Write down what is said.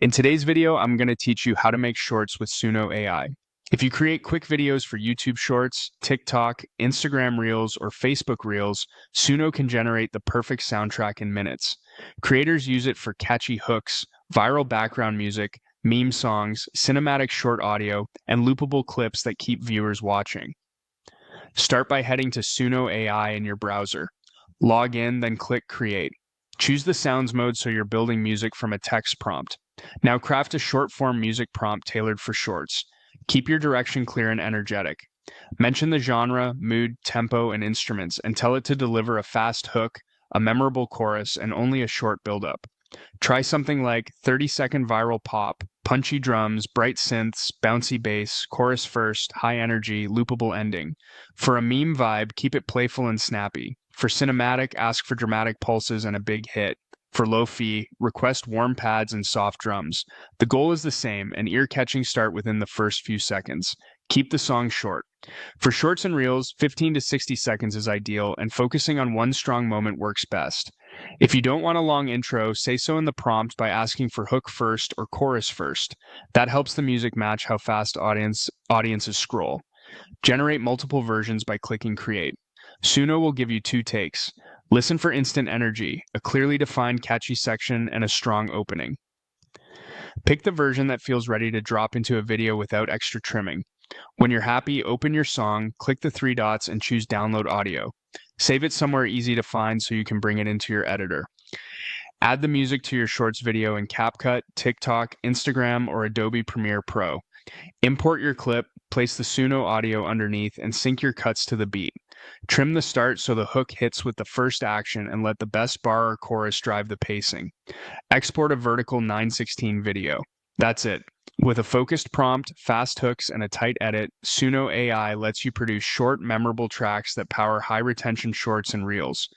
In today's video, I'm going to teach you how to make shorts with Suno AI. If you create quick videos for YouTube Shorts, TikTok, Instagram Reels, or Facebook Reels, Suno can generate the perfect soundtrack in minutes. Creators use it for catchy hooks, viral background music, meme songs, cinematic short audio, and loopable clips that keep viewers watching. Start by heading to Suno AI in your browser. Log in, then click Create. Choose the sounds mode so you're building music from a text prompt. Now craft a short-form music prompt tailored for shorts. Keep your direction clear and energetic. Mention the genre, mood, tempo, and instruments, and tell it to deliver a fast hook, a memorable chorus, and only a short build-up. Try something like 30-second viral pop, punchy drums, bright synths, bouncy bass, chorus first, high energy, loopable ending. For a meme vibe, keep it playful and snappy. For cinematic, ask for dramatic pulses and a big hit. For lo-fi, request warm pads and soft drums. The goal is the same, an ear-catching start within the first few seconds. Keep the song short. For shorts and reels, 15 to 60 seconds is ideal, and focusing on one strong moment works best. If you don't want a long intro, say so in the prompt by asking for hook first or chorus first. That helps the music match how fast audiences scroll. Generate multiple versions by clicking Create. Suno will give you 2 takes. Listen for instant energy, a clearly defined catchy section, and a strong opening. Pick the version that feels ready to drop into a video without extra trimming. When you're happy, open your song, click the 3 dots, and choose Download Audio. Save it somewhere easy to find so you can bring it into your editor. Add the music to your Shorts video in CapCut, TikTok, Instagram, or Adobe Premiere Pro. Import your clip, place the Suno audio underneath, and sync your cuts to the beat. Trim the start so the hook hits with the first action and let the best bar or chorus drive the pacing. Export a vertical 9:16 video. That's it. With a focused prompt, fast hooks, and a tight edit, Suno AI lets you produce short, memorable tracks that power high-retention shorts and reels.